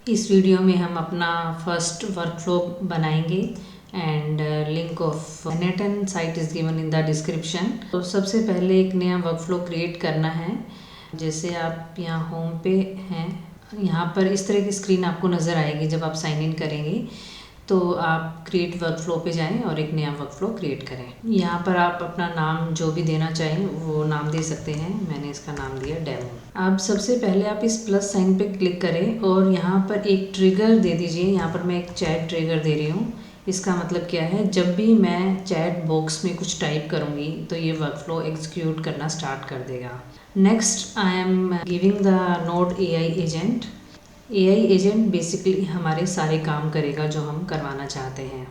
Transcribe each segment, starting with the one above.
इस वीडियो में हम अपना फर्स्ट वर्कफ्लो बनाएंगे and link of नेटन site is given in the description. तो सबसे पहले एक नया वर्कफ्लो क्रिएट करना है। जैसे आप यहाँ होम पे हैं, यहाँ पर इस तरह की स्क्रीन आपको नज़र आएगी जब आप साइन इन करेंगे। तो आप क्रिएट वर्कफ्लो पे जाएं और एक नया वर्कफ्लो क्रिएट करें। यहाँ पर आप अपना नाम जो भी देना चाहें वो नाम दे सकते हैं। मैंने इसका नाम दिया डेमो। अब सबसे पहले आप इस प्लस साइन पे क्लिक करें और यहाँ पर एक ट्रिगर दे दीजिए। यहाँ पर मैं एक चैट ट्रिगर दे रही हूँ। इसका मतलब क्या है, जब भी मैं चैट बॉक्स में कुछ टाइप करूँगी तो ये वर्कफ्लो एग्जीक्यूट करना स्टार्ट कर देगा। Next I am giving the node AI agent. AI agent basically हमारे सारे काम करेगा जो हम करवाना चाहते हैं।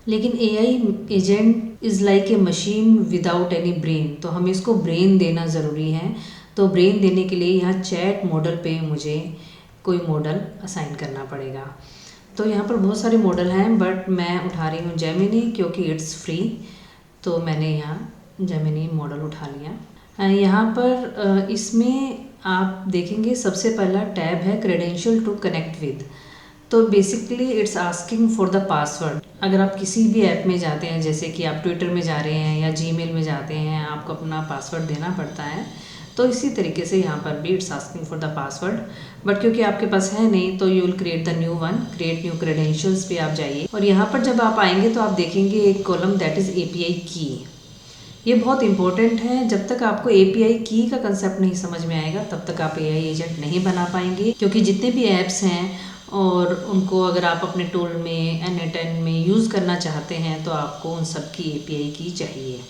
लेकिन AI agent is like a machine without any brain, तो हमें इसको ब्रेन देना ज़रूरी है। तो ब्रेन देने के लिए यहाँ चैट मॉडल पे मुझे कोई मॉडल असाइन करना पड़ेगा। तो यहाँ पर बहुत सारे मॉडल हैं बट मैं उठा रही हूँ जेमिनी क्योंकि इट्स फ्री। तो मैंने यहाँ जेमिनी मॉडल उठा लिया। यहाँ पर इसमें आप देखेंगे सबसे पहला टैब है क्रेडेंशियल टू कनेक्ट विद। तो basically it's asking for the password. अगर आप किसी भी ऐप में जाते हैं, जैसे कि आप ट्विटर में जा रहे हैं या जीमेल में जाते हैं, आपको अपना पासवर्ड देना पड़ता है। तो इसी तरीके से यहाँ पर भी it's asking for the password, but क्योंकि आपके पास है नहीं तो you will create the new one. Create new credentials पे आप जाइए और यहाँ पर जब आप आएंगे तो आप देखेंगे एक कॉलम दैट इज़ एपीआई की। ये बहुत इंपॉर्टेंट है। जब तक आपको एपीआई की का कंसेप्ट नहीं समझ में आएगा तब तक आप एआई एजेंट नहीं बना पाएंगे, क्योंकि जितने भी ऐप्स हैं और उनको अगर आप अपने टूल में N10 में यूज़ करना चाहते हैं तो आपको उन सब की एपीआई की चाहिए।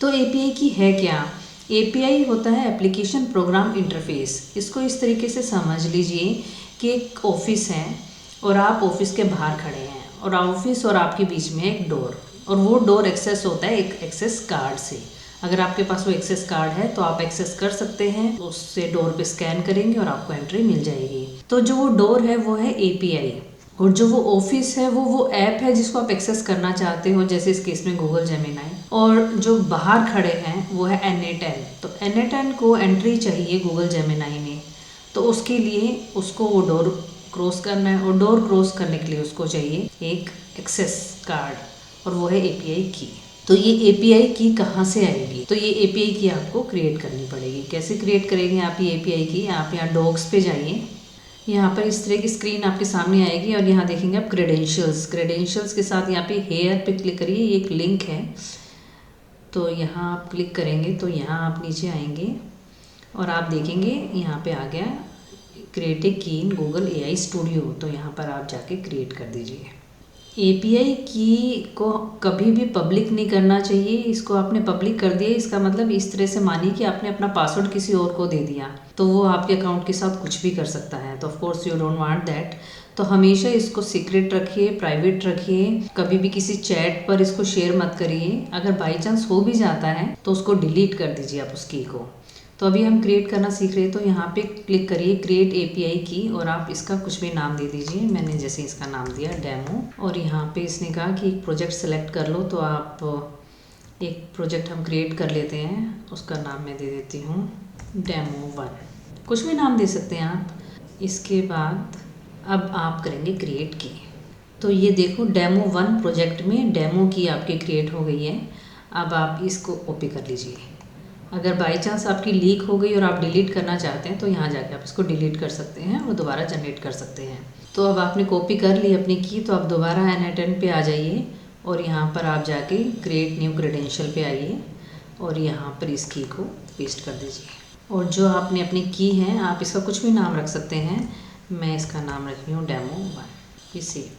तो एपीआई की है क्या? एपीआई होता है एप्लीकेशन प्रोग्राम इंटरफेस। इसको इस तरीके से समझ लीजिए कि एक ऑफिस है और आप ऑफिस के बाहर खड़े हैं और ऑफिस और आपके बीच में एक डोर, और वो डोर एक्सेस होता है एक एक्सेस कार्ड से। अगर आपके पास वो एक्सेस कार्ड है तो आप एक्सेस कर सकते हैं, उससे डोर पे स्कैन करेंगे और आपको एंट्री मिल जाएगी। तो जो वो डोर है वो है एपीआई, और जो वो ऑफिस है वो ऐप है जिसको आप एक्सेस करना चाहते हो, जैसे इस केस में गूगल जेमिनाई। और जो बाहर खड़े हैं वो है N10। तो N10 को एंट्री चाहिए गूगल जेमिनाई में, तो उसके लिए उसको वो डोर क्रॉस करना है, और डोर क्रॉस करने के लिए उसको चाहिए एक एक्सेस कार्ड, और वो है एपीआई की। तो ये एपीआई की कहाँ से आएगी? तो ये एपीआई की आपको क्रिएट करनी पड़ेगी। कैसे क्रिएट करेंगे आप ये एपीआई की? आप यहाँ डॉक्स पे जाइए। यहाँ पर इस तरह की स्क्रीन आपके सामने आएगी और यहाँ देखेंगे आप क्रेडेंशियल्स के साथ यहाँ पे हेयर पे क्लिक करिए। ये एक लिंक है, तो यहाँ आप क्लिक करेंगे तो यहाँ आप नीचे आएंगे और आप देखेंगे यहाँ पे आ गया क्रिएट ए की इन गूगल एआई स्टूडियो। तो यहाँ पर आप जाके क्रिएट कर दीजिए। एपीआई की को कभी भी पब्लिक नहीं करना चाहिए। इसको आपने पब्लिक कर दिया, इसका मतलब इस तरह से मानिए कि आपने अपना पासवर्ड किसी और को दे दिया तो वो आपके अकाउंट के साथ कुछ भी कर सकता है। तो of course you don't want that. तो हमेशा इसको सीक्रेट रखिए, प्राइवेट रखिए। कभी भी किसी चैट पर इसको शेयर मत करिए। अगर बाई चांस हो भी जाता है तो उसको डिलीट कर दीजिए आप उस की को। तो अभी हम क्रिएट करना सीख रहे हैं, तो यहाँ पे क्लिक करिए क्रिएट एपीआई की, और आप इसका कुछ भी नाम दे दीजिए। मैंने जैसे इसका नाम दिया डेमो, और यहाँ पे इसने कहा कि एक प्रोजेक्ट सेलेक्ट कर लो। तो आप एक प्रोजेक्ट हम क्रिएट कर लेते हैं, उसका नाम मैं दे देती हूँ डेमो 1। कुछ भी नाम दे सकते हैं आप। इसके बाद अब आप करेंगे क्रिएट की। तो ये देखो डेमो 1 प्रोजेक्ट में डेमो की आपकी क्रिएट हो गई है। अब आप इसको कॉपी कर लीजिए। अगर बाई चांस आपकी लीक हो गई और आप डिलीट करना चाहते हैं तो यहाँ जाके आप इसको डिलीट कर सकते हैं और दोबारा जनरेट कर सकते हैं। तो अब आपने कॉपी कर ली अपनी की, तो आप दोबारा N10 पे आ जाइए और यहाँ पर आप जाके क्रिएट न्यू क्रेडेंशियल पे आइए और यहाँ पर इस की को पेस्ट कर दीजिए। और जो आपने अपनी की है आप इसका कुछ भी नाम रख सकते हैं। मैं इसका नाम रख रही हूँ डेमो 1। इसे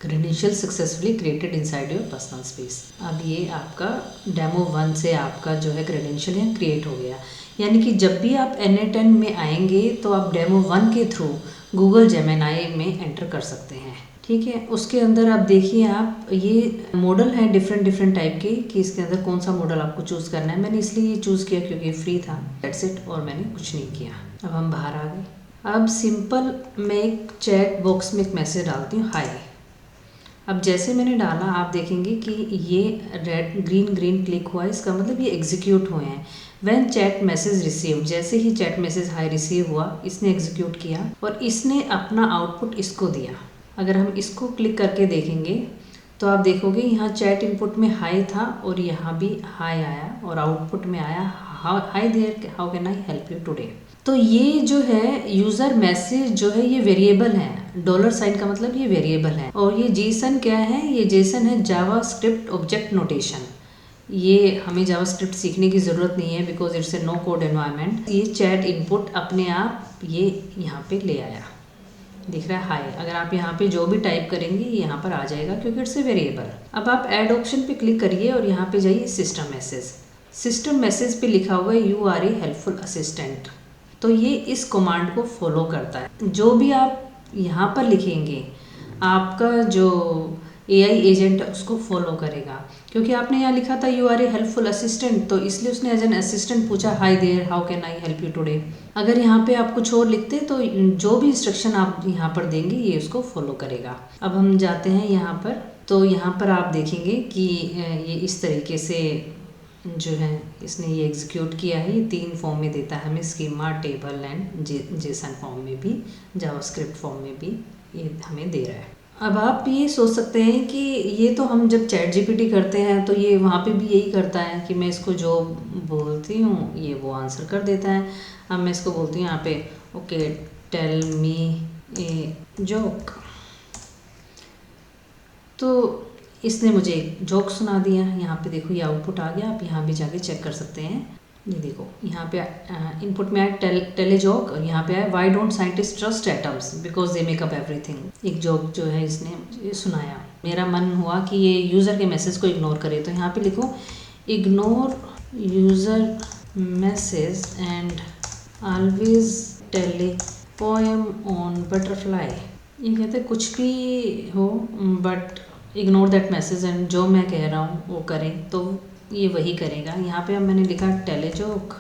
credential successfully created inside your personal space. अब ये आपका डेमो 1 से आपका जो है क्रेडेंशियल यहाँ क्रिएट हो गया। यानी कि जब भी आप N10 में आएंगे तो आप डेमो 1 के थ्रू गूगल जेमिनाई में एंटर कर सकते हैं। ठीक है, उसके अंदर आप देखिए, आप ये मॉडल है डिफरेंट टाइप के कि इसके अंदर कौन सा मॉडल आपको चूज़ करना है। मैंने इसलिए ये चूज़ किया क्योंकि फ्री था, दैट्स इट, और मैंने कुछ नहीं किया। अब हम बाहर आ गए। अब सिंपल मैं एक चैट बॉक्स में एक मैसेज डालती हूँ, हाय। अब जैसे मैंने डाला आप देखेंगे कि ये रेड ग्रीन क्लिक हुआ है, इसका मतलब ये एग्जीक्यूट हुए हैं। व्हेन चैट मैसेज रिसीव, जैसे ही चैट मैसेज हाई रिसीव हुआ, इसने एग्जीक्यूट किया और इसने अपना आउटपुट इसको दिया। अगर हम इसको क्लिक करके देखेंगे तो आप देखोगे यहाँ चैट इनपुट में हाई था और यहाँ भी हाई आया और आउटपुट में आया hi there, how can I help you today. तो ये जो है यूज़र मैसेज जो है ये वेरिएबल है, डॉलर साइन का मतलब ये वेरिएबल है। और ये जेसन क्या है, ये जेसन है जावा स्क्रिप्ट ऑब्जेक्ट नोटेशन। ये हमें जावा स्क्रिप्ट सीखने की ज़रूरत नहीं है because it's a no code environment. ये चैट इनपुट अपने आप ये यहाँ पे ले आया, दिख रहा है हाई। अगर आप यहाँ पे जो भी टाइप करेंगे ये यहाँ पर आ जाएगा क्योंकि इट्स ए वेरिएबल। अब आप ऐड ऑप्शन पे क्लिक करिए और यहाँ पे जाइए सिस्टम मैसेज। सिस्टम मैसेज पे लिखा हुआ है you are a helpful assistant. तो ये इस कमांड को फॉलो करता है। जो भी आप यहाँ पर लिखेंगे आपका जो AI एजेंट उसको फॉलो करेगा, क्योंकि आपने यहाँ लिखा था you are a helpful assistant, तो इसलिए उसने एज एन असिस्टेंट पूछा hi there how can I help you today. अगर यहाँ पे आप कुछ और लिखते तो जो भी इंस्ट्रक्शन आप यहाँ पर देंगे ये उसको फॉलो करेगा। अब हम जाते हैं यहाँ पर, तो यहाँ पर आप देखेंगे कि ये इस तरीके से जो है इसने ये एग्जीक्यूट किया है। ये 3 फॉर्म में देता है हमें, schema, table and Jason form में भी, जावास्क्रिप्ट फॉर्म में भी ये हमें दे रहा है। अब आप ये सोच सकते हैं कि ये तो हम जब चैट जीपीटी करते हैं तो ये वहाँ पे भी यही करता है कि मैं इसको जो बोलती हूँ ये वो आंसर कर देता है। अब मैं इसको बोलती हूँ यहाँ पे okay tell me a joke, तो इसने मुझे एक जोक सुना दिया। यहाँ पे देखो ये आउटपुट आ गया, आप यहाँ भी जाके चेक कर सकते हैं। ये देखो यहाँ पे इनपुट में आया टेल ए जोक और यहाँ पे आया why don't scientist trust atoms because they make up everything. एक जोक जो है इसने मुझे सुनाया। मेरा मन हुआ कि ये यूज़र के मैसेज को इग्नोर करे, तो यहाँ पे लिखो ignore user message and always tell a poem on butterfly. ये कहते कुछ भी हो but ignore that message and जो मैं कह रहा हूँ वो करें, तो ये वही करेगा। यहाँ पे अब मैंने लिखा टेल ए जोक,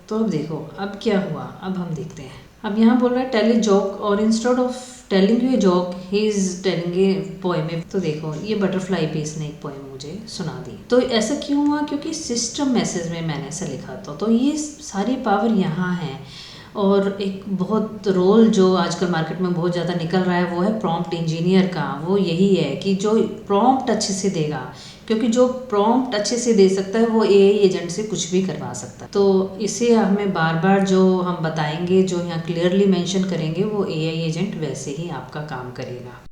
तो अब देखो अब क्या हुआ, अब हम देखते हैं। अब यहाँ बोल रहा है टेल ए जोक और instead of telling U a joke he is telling a poem. तो देखो ये बटरफ्लाई पे इसने एक पोएम मुझे सुना दी। तो ऐसा क्यों हुआ, क्योंकि सिस्टम मैसेज में मैंने ऐसा लिखा था। तो ये सारी पावर यहाँ है। और एक बहुत रोल जो आजकल मार्केट में बहुत ज़्यादा निकल रहा है वो है प्रॉम्प्ट इंजीनियर का। वो यही है कि जो प्रॉम्प्ट अच्छे से देगा, क्योंकि जो प्रॉम्प्ट अच्छे से दे सकता है वो AI एजेंट से कुछ भी करवा सकता है। तो इसे हमें बार बार जो हम बताएंगे, जो यहाँ क्लियरली मेंशन करेंगे, वो AI एजेंट वैसे ही आपका काम करेगा।